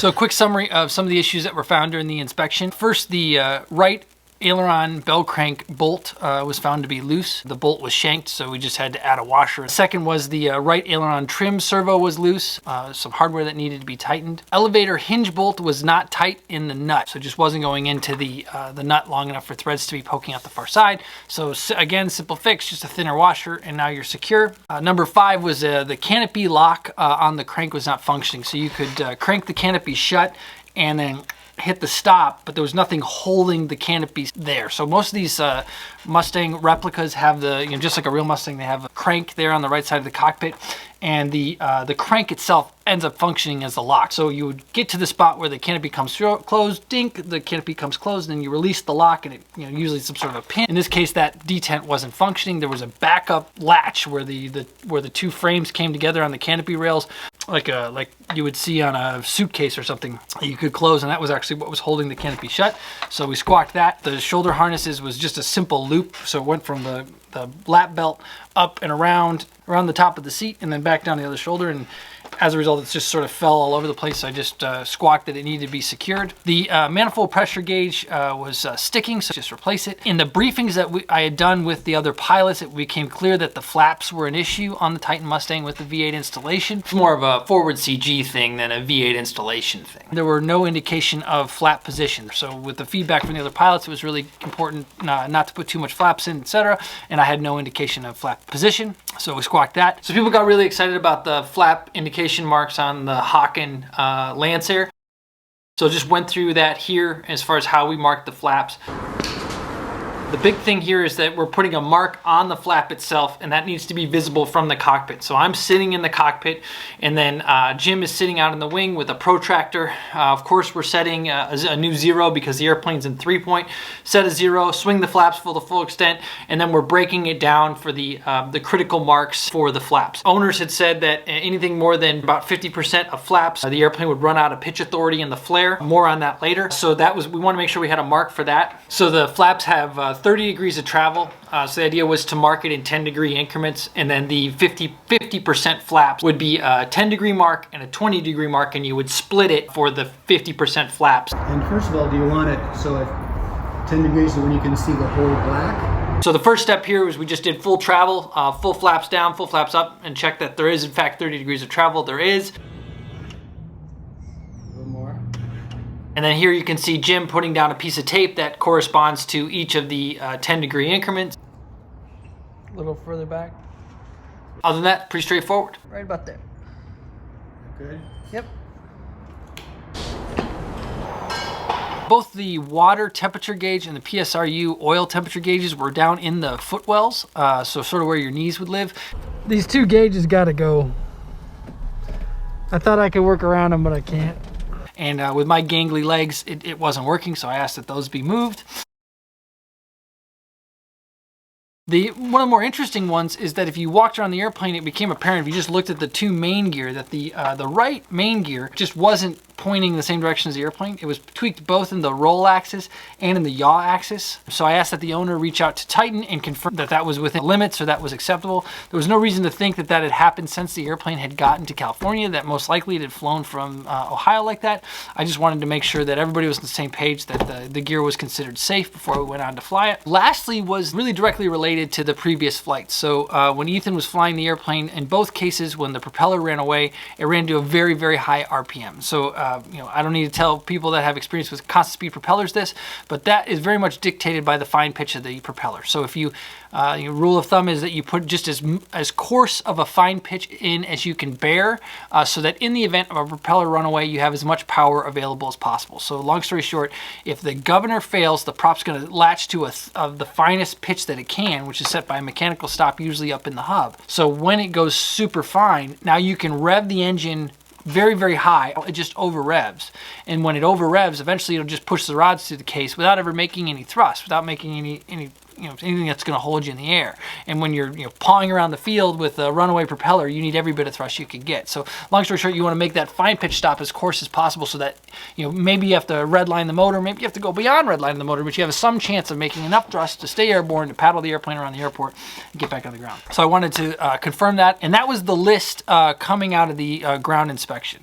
So a quick summary of some of the issues that were found during the inspection. First, the right aileron bell crank bolt was found to be loose. The bolt was shanked, so we just had to add a washer. Second was the right aileron trim servo was loose, some hardware that needed to be tightened. Elevator hinge bolt was not tight in the nut, so it just wasn't going into the nut long enough for threads to be poking out the far side. So again, simple fix, just a thinner washer, and now you're secure. Number 5 was the canopy lock on the crank was not functioning, so you could crank the canopy shut and then hit the stop, but there was nothing holding the canopies there. So most of these Mustang replicas have the, just like a real Mustang, they have a crank there on the right side of the cockpit, and the crank itself ends up functioning as a lock. So you would get to the spot where the canopy comes closed, dink, the canopy comes closed, and then you release the lock, and it, usually some sort of a pin. In this case, that detent wasn't functioning. There was a backup latch where the two frames came together on the canopy rails, like you would see on a suitcase or something. You could close, and that was actually what was holding the canopy shut. So we squawked that. The shoulder harnesses was just a simple loop, so it went from the lap belt up and around the top of the seat and then back down the other shoulder, and as a result, it just sort of fell all over the place. So I just squawked that it needed to be secured. The manifold pressure gauge was sticking, so just replace it. In the briefings that I had done with the other pilots, it became clear that the flaps were an issue on the Titan Mustang with the V8 installation. It's more of a forward CG thing than a V8 installation thing. There were no indication of flap position. So with the feedback from the other pilots, it was really important not to put too much flaps in, etc. And I had no indication of flap position, so we squawked that. So people got really excited about the flap indication marks on the Hawken Lancer. So just went through that here as far as how we mark the flaps. The big thing here is that we're putting a mark on the flap itself, and that needs to be visible from the cockpit. So I'm sitting in the cockpit, and then Jim is sitting out in the wing with a protractor. Of course, we're setting a new 0 because the airplane's in 3-point. Set a 0, swing the flaps for the full extent, and then we're breaking it down for the critical marks for the flaps. Owners had said that anything more than about 50% of flaps, the airplane would run out of pitch authority in the flare. More on that later. So we want to make sure we had a mark for that. So the flaps have 30 degrees of travel. So the idea was to mark it in 10-degree increments, and then the 50% flaps would be a 10-degree mark and a 20-degree mark, and you would split it for the 50% flaps. And first of all, do you want it so at 10 degrees so when you can see the whole black? So the first step here was we just did full travel, full flaps down, full flaps up, and check that there is in fact 30 degrees of travel. There is. And then here you can see Jim putting down a piece of tape that corresponds to each of the 10-degree increments. A little further back. Other than that, pretty straightforward. Right about there. Good. Yep. Both the water temperature gauge and the PSRU oil temperature gauges were down in the footwells, so sort of where your knees would live. These two gauges got to go. I thought I could work around them, but I can't. And with my gangly legs, it wasn't working, so I asked that those be moved. One of the more interesting ones is that if you walked around the airplane, it became apparent if you just looked at the two main gear that the right main gear just wasn't pointing the same direction as the airplane. It was tweaked both in the roll axis and in the yaw axis. So I asked that the owner reach out to Titan and confirm that that was within limits or that was acceptable. There was no reason to think that that had happened since the airplane had gotten to California, that most likely it had flown from Ohio like that. I just wanted to make sure that everybody was on the same page, that the gear was considered safe before we went on to fly it. Lastly was really directly related to the previous flights. So when Ethan was flying the airplane, in both cases, when the propeller ran away, it ran to a very, very high RPM. So I don't need to tell people that have experience with constant speed propellers this, but that is very much dictated by the fine pitch of the propeller. So if you, rule of thumb is that you put just as coarse of a fine pitch in as you can bear, so that in the event of a propeller runaway, you have as much power available as possible. So long story short, if the governor fails, the prop's going to latch to the finest pitch that it can, which is set by a mechanical stop, usually up in the hub. So when it goes super fine, now you can rev the engine very, very high. It just over revs. And when it over revs, eventually it'll just push the rods through the case without ever making any thrust, without making any anything that's going to hold you in the air. And when you're pawing around the field with a runaway propeller, you need every bit of thrust you can get. So long story short, you want to make that fine pitch stop as coarse as possible so that maybe you have to redline the motor, maybe you have to go beyond redlining the motor, but you have some chance of making enough thrust to stay airborne, to paddle the airplane around the airport and get back on the ground. So I wanted to confirm that, and that was the list coming out of the ground inspection.